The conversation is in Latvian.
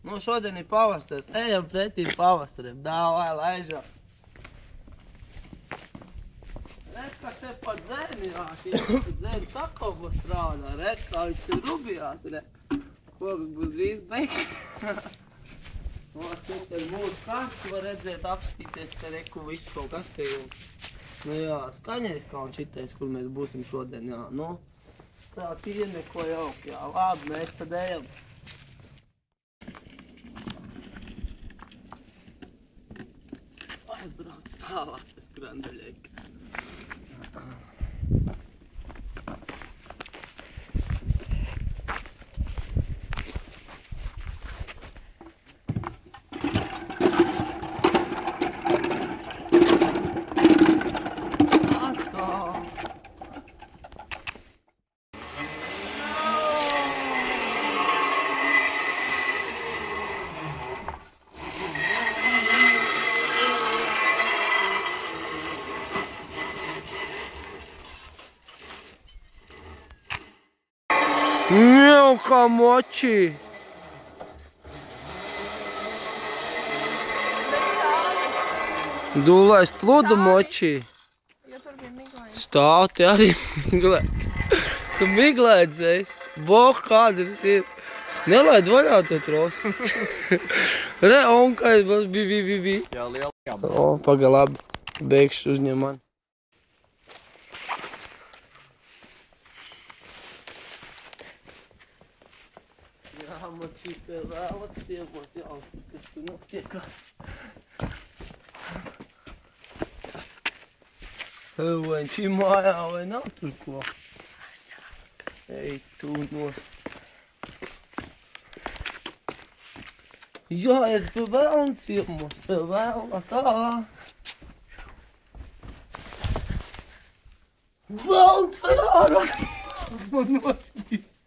Nu, šodien ir pavasars. Ejam pretī pavasarim. Dāvai, laižam. Redz, kas te pat dzērnījās. Šī dzērni sakobo strādā. Redz, kā viņš te rubjās. Koks būs drīz beigs. Te ir mūsu karsts, var redzēt, apskatīties, ka reku viss kaut kas te jau. Nu jā, skaņais kā un šitais, kur mēs būsim šodien, jā. Nu, tā tie neko jauk, jā. Labi, mēs tad ejam. Brauc tālāk, tas grandaļēk. Mjau, kā moči! Dūlais pludu moči! Jo tur bija miglēns. Stāv te arī miglēts. Tu miglēts esi. Boh, kādrs ir. Nelaid vaļā to trosu. Re, onkais būs bi. Jā, liela. O, paga labi. Beigšu uzņem man. Jā, močīt tev vēlat ciemos jautri, kas tu notiekās. Vai viņš ir mājā vai nav tur ko? Ej, tu nos. Jā, iet pie vēlna ciemos, pie vēlna tā. Vēlns vai ārā? Man nosīs.